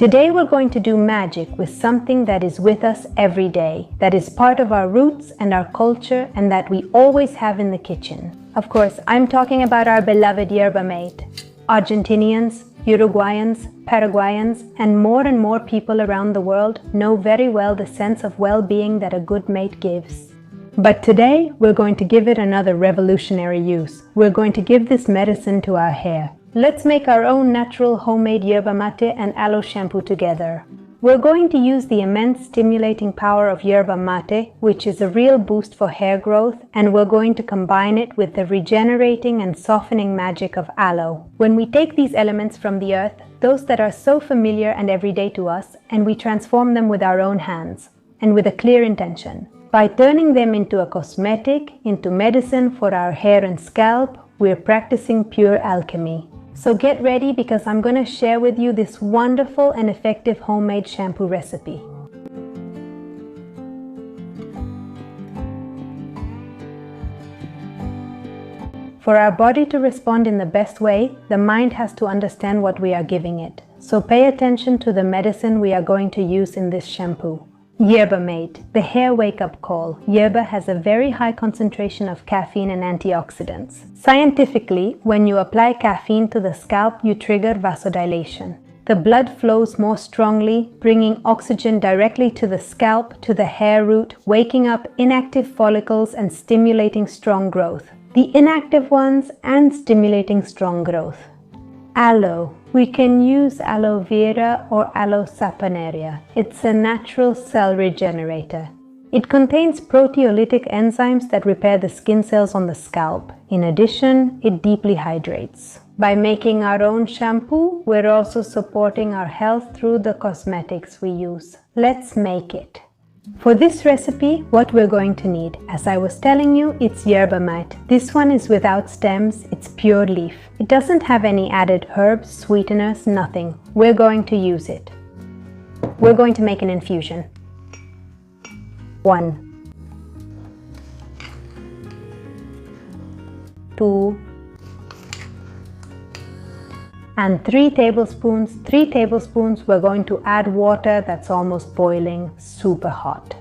Today we're going to do magic with something that is with us every day, that is part of our roots and our culture, and that we always have in the kitchen. Of course, I'm talking about our beloved yerba mate. Argentinians, Uruguayans, Paraguayans, and more people around the world know very well the sense of well-being that a good mate gives. But today, we're going to give it another revolutionary use. We're going to give this medicine to our hair. Let's make our own natural homemade yerba mate and aloe shampoo together. We're going to use the immense stimulating power of yerba mate, which is a real boost for hair growth, and we're going to combine it with the regenerating and softening magic of aloe. When we take these elements from the earth, those that are so familiar and everyday to us, and we transform them with our own hands, and with a clear intention. By turning them into a cosmetic, into medicine for our hair and scalp, we're practicing pure alchemy. So get ready, because I'm going to share with you this wonderful and effective homemade shampoo recipe. For our body to respond in the best way, the mind has to understand what we are giving it. So pay attention to the medicine we are going to use in this shampoo. Yerba mate, the hair wake-up call. Yerba has a very high concentration of caffeine and antioxidants. Scientifically, when you apply caffeine to the scalp, you trigger vasodilation. The blood flows more strongly, bringing oxygen directly to the scalp, to the hair root, waking up inactive follicles and stimulating strong growth. The inactive ones and stimulating strong growth. Aloe. We can use aloe vera or aloe saponaria. It's a natural cell regenerator. It contains proteolytic enzymes that repair the skin cells on the scalp. In addition, it deeply hydrates. By making our own shampoo, we're also supporting our health through the cosmetics we use. Let's make it. For this recipe, what we're going to need, as I was telling you, it's yerba mate. This one is without stems, it's pure leaf. It doesn't have any added herbs, sweeteners, nothing. We're going to use it. We're going to make an infusion. 1, 2, and 3 tablespoons. 3 tablespoons, we're going to add water that's almost boiling, super hot.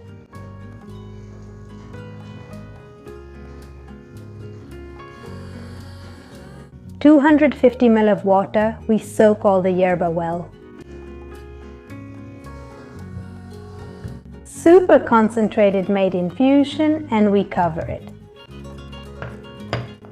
$250 ml of water, we soak all the yerba well. Super concentrated made infusion, and we cover it.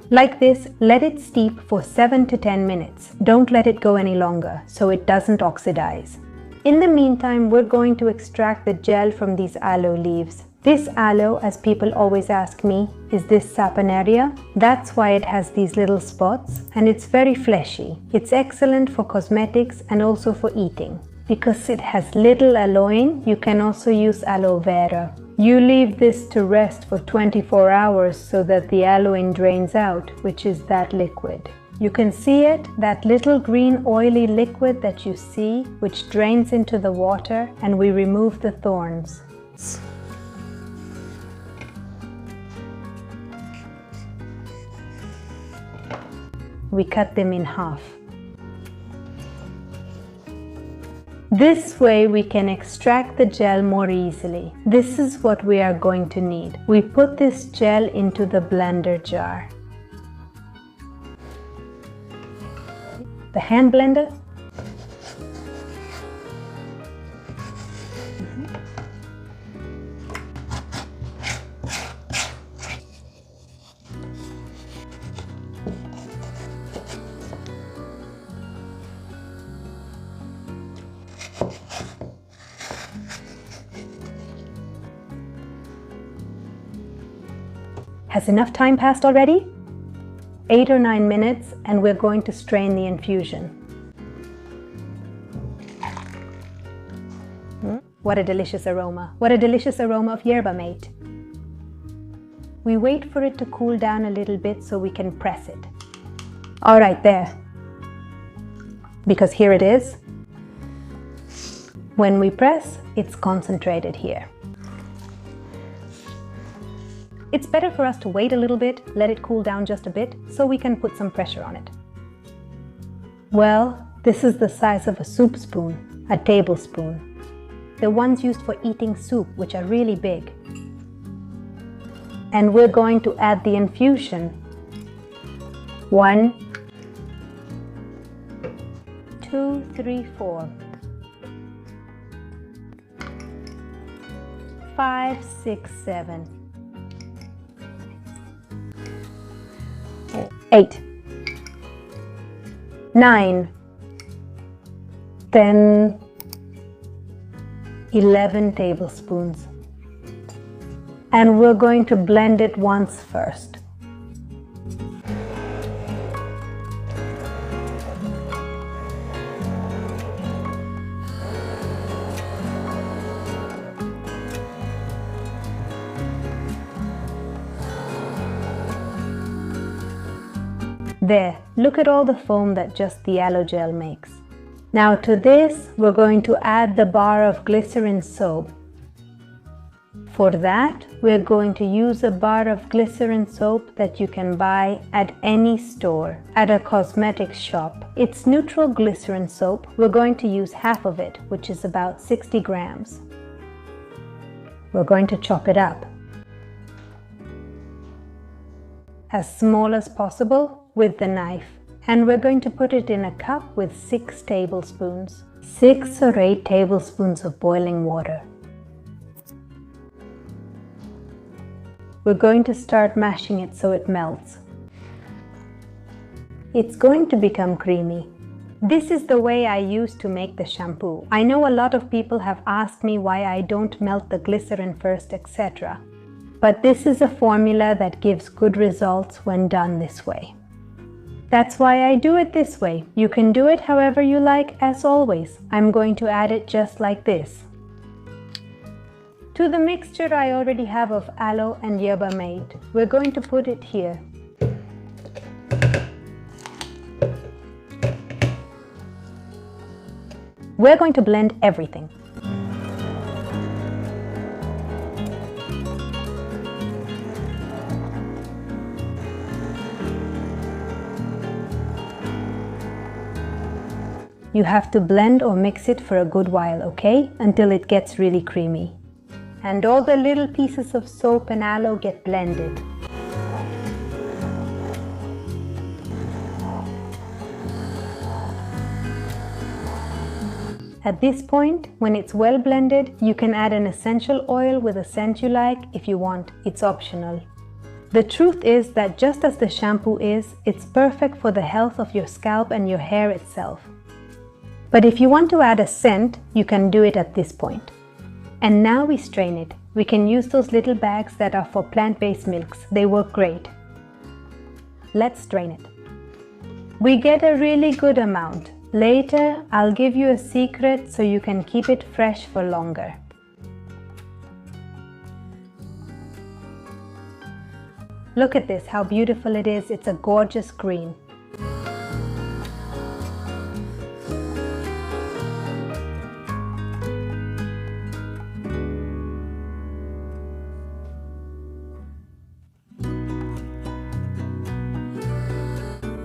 Like this, let it steep for 7 to 10 minutes. Don't let it go any longer, so it doesn't oxidize. In the meantime, we're going to extract the gel from these aloe leaves. This aloe, as people always ask me, is this saponaria? That's why it has these little spots, and it's very fleshy. It's excellent for cosmetics and also for eating. Because it has little aloin, you can also use aloe vera. You leave this to rest for 24 hours so that the aloin drains out, which is that liquid. You can see it, that little green oily liquid that you see, which drains into the water, and we remove the thorns. We cut them in half. This way we can extract the gel more easily. This is what we are going to need. We put this gel into the blender jar. The hand blender. Has enough time passed already? 8 or 9 minutes, and we're going to strain the infusion. What a delicious aroma. What a delicious aroma of yerba mate. We wait for it to cool down a little bit so we can press it. All right, there. Because here it is. When we press, it's concentrated here. It's better for us to wait a little bit, let it cool down just a bit, so we can put some pressure on it. Well, this is the size of a soup spoon. a tablespoon. The ones used for eating soup, which are really big. And we're going to add the infusion. 1, 2, 3, 4, 5, 6, 7, 8, 9, 10, 11 tablespoons. And we're going to blend it once first. There, look at all the foam that just the aloe gel makes. Now to this, we're going to add the bar of glycerin soap. For that, we're going to use a bar of glycerin soap that you can buy at any store, at a cosmetics shop. It's neutral glycerin soap. We're going to use half of it, which is about 60 grams. We're going to chop it up as small as possible with the knife. And we're going to put it in a cup with 6 tablespoons. 6 or 8 tablespoons of boiling water. We're going to start mashing it so it melts. It's going to become creamy. This is the way I used to make the shampoo. I know a lot of people have asked me why I don't melt the glycerin first, etc. But this is a formula that gives good results when done this way. That's why I do it this way. You can do it however you like, as always. I'm going to add it just like this. To the mixture I already have of aloe and yerba made, we're going to put it here. We're going to blend everything. You have to blend or mix it for a good while, okay? Until it gets really creamy. And all the little pieces of soap and aloe get blended. At this point, when it's well blended, you can add an essential oil with a scent you like if you want. It's optional. The truth is that just as the shampoo is, it's perfect for the health of your scalp and your hair itself. But if you want to add a scent, you can do it at this point. And now we strain it. We can use those little bags that are for plant-based milks. They work great. Let's strain it. We get a really good amount. Later, I'll give you a secret so you can keep it fresh for longer. Look at this, how beautiful it is. It's a gorgeous green.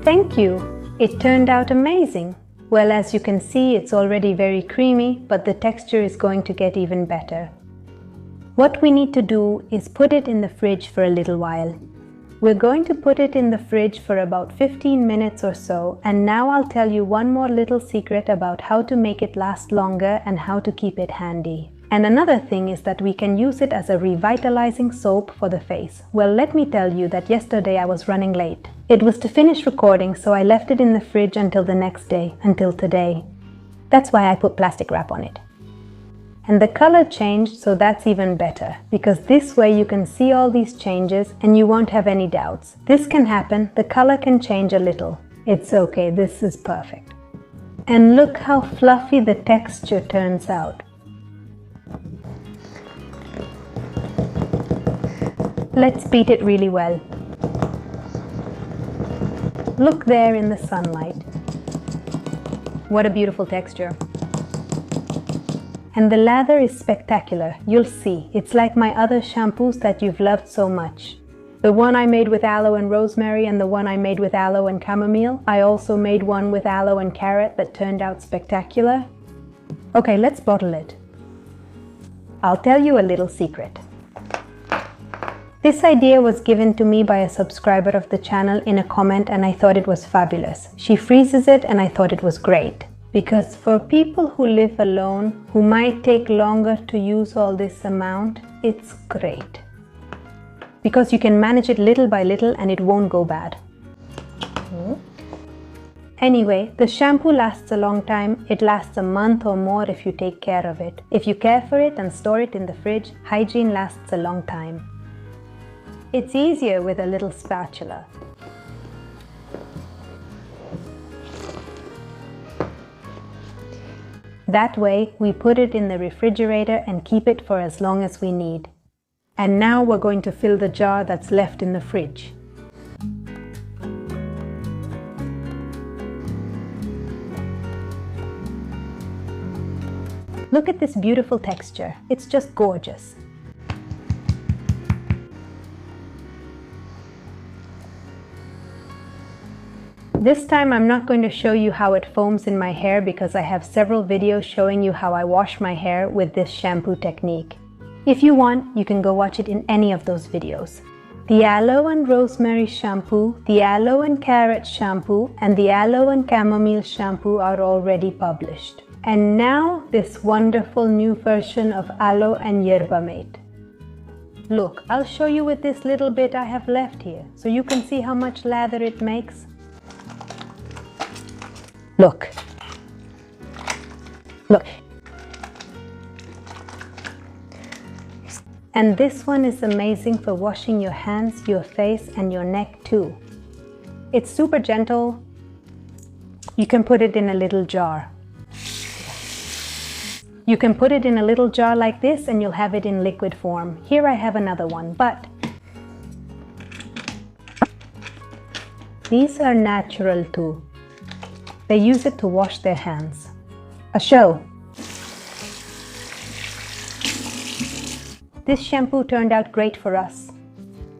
Thank you! It turned out amazing! Well, as you can see, it's already very creamy, but the texture is going to get even better. What we need to do is put it in the fridge for a little while. We're going to put it in the fridge for about 15 minutes or so, and now I'll tell you one more little secret about how to make it last longer and how to keep it handy. And another thing is that we can use it as a revitalizing soap for the face. Well, let me tell you that yesterday I was running late. It was to finish recording, so I left it in the fridge until the next day, until today. That's why I put plastic wrap on it. And the color changed, so that's even better, because this way you can see all these changes and you won't have any doubts. This can happen, the color can change a little. It's okay, this is perfect. And look how fluffy the texture turns out. Let's beat it really well. Look there in the sunlight. What a beautiful texture. And the lather is spectacular. You'll see, it's like my other shampoos that you've loved so much. The one I made with aloe and rosemary and the one I made with aloe and chamomile. I also made one with aloe and carrot that turned out spectacular. Okay, let's bottle it. I'll tell you a little secret. This idea was given to me by a subscriber of the channel in a comment, and I thought it was fabulous. She freezes it and I thought it was great. Because for people who live alone, who might take longer to use all this amount, it's great. Because you can manage it little by little and it won't go bad. Anyway, the shampoo lasts a long time. It lasts a month or more if you take care of it. If you care for it and store it in the fridge, hygiene lasts a long time. It's easier with a little spatula. That way, we put it in the refrigerator and keep it for as long as we need. And now we're going to fill the jar that's left in the fridge. Look at this beautiful texture. It's just gorgeous. This time I'm not going to show you how it foams in my hair because I have several videos showing you how I wash my hair with this shampoo technique. If you want, you can go watch it in any of those videos. The Aloe and Rosemary shampoo, the Aloe and Carrot shampoo, and the Aloe and Chamomile shampoo are already published. And now this wonderful new version of Aloe and Yerba mate. Look, I'll show you with this little bit I have left here, so you can see how much lather it makes. Look. Look. And this one is amazing for washing your hands, your face, and your neck too. It's super gentle. You can put it in a little jar. You can put it in a little jar like this and you'll have it in liquid form. Here I have another one, but these are natural too. They use it to wash their hands. A show. This shampoo turned out great for us.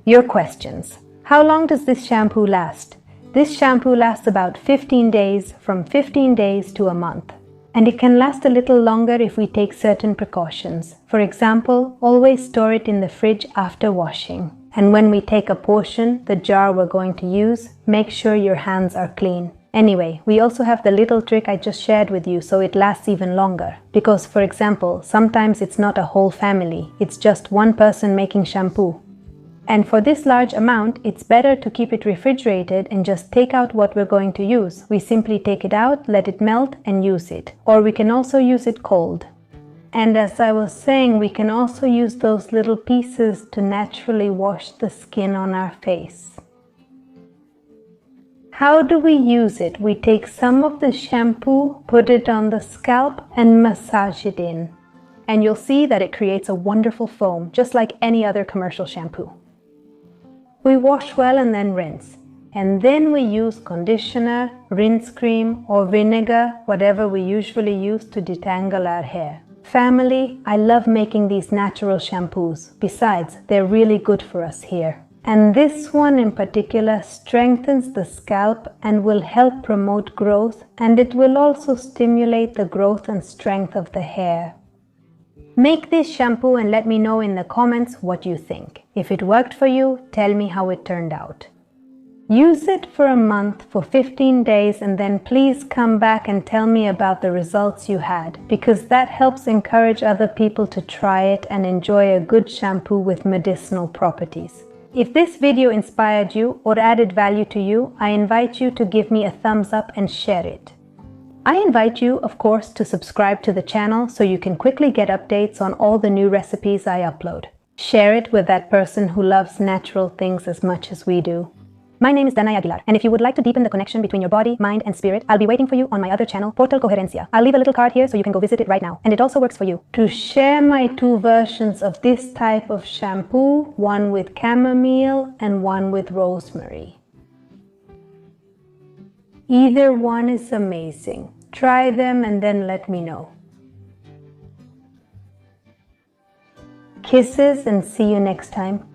Your questions. How long does this shampoo last? This shampoo lasts about 15 days, from 15 days to a month. And it can last a little longer if we take certain precautions. For example, always store it in the fridge after washing. And when we take a portion, the jar we're going to use, make sure your hands are clean. Anyway, we also have the little trick I just shared with you so it lasts even longer. Because, for example, sometimes it's not a whole family, it's just one person making shampoo. And for this large amount, it's better to keep it refrigerated and just take out what we're going to use. We simply take it out, let it melt, and use it. Or we can also use it cold. And as I was saying, we can also use those little pieces to naturally wash the skin on our face. How do we use it? We take some of the shampoo, put it on the scalp, and massage it in. And you'll see that it creates a wonderful foam, just like any other commercial shampoo. We wash well and then rinse. And then we use conditioner, rinse cream, or vinegar, whatever we usually use to detangle our hair. Family, I love making these natural shampoos. Besides, they're really good for us here. And this one in particular strengthens the scalp and will help promote growth, and it will also stimulate the growth and strength of the hair. Make this shampoo and let me know in the comments what you think. If it worked for you, tell me how it turned out. Use it for a month, for 15 days, and then please come back and tell me about the results you had, because that helps encourage other people to try it and enjoy a good shampoo with medicinal properties. If this video inspired you or added value to you, I invite you to give me a thumbs up and share it. I invite you, of course, to subscribe to the channel so you can quickly get updates on all the new recipes I upload. Share it with that person who loves natural things as much as we do. My name is Dana Aguilar, and if you would like to deepen the connection between your body, mind, and spirit, I'll be waiting for you on my other channel, Portal Coherencia. I'll leave a little card here so you can go visit it right now, and it also works for you. To share my two versions of this type of shampoo, one with chamomile and one with rosemary. Either one is amazing. Try them and then let me know. Kisses and see you next time.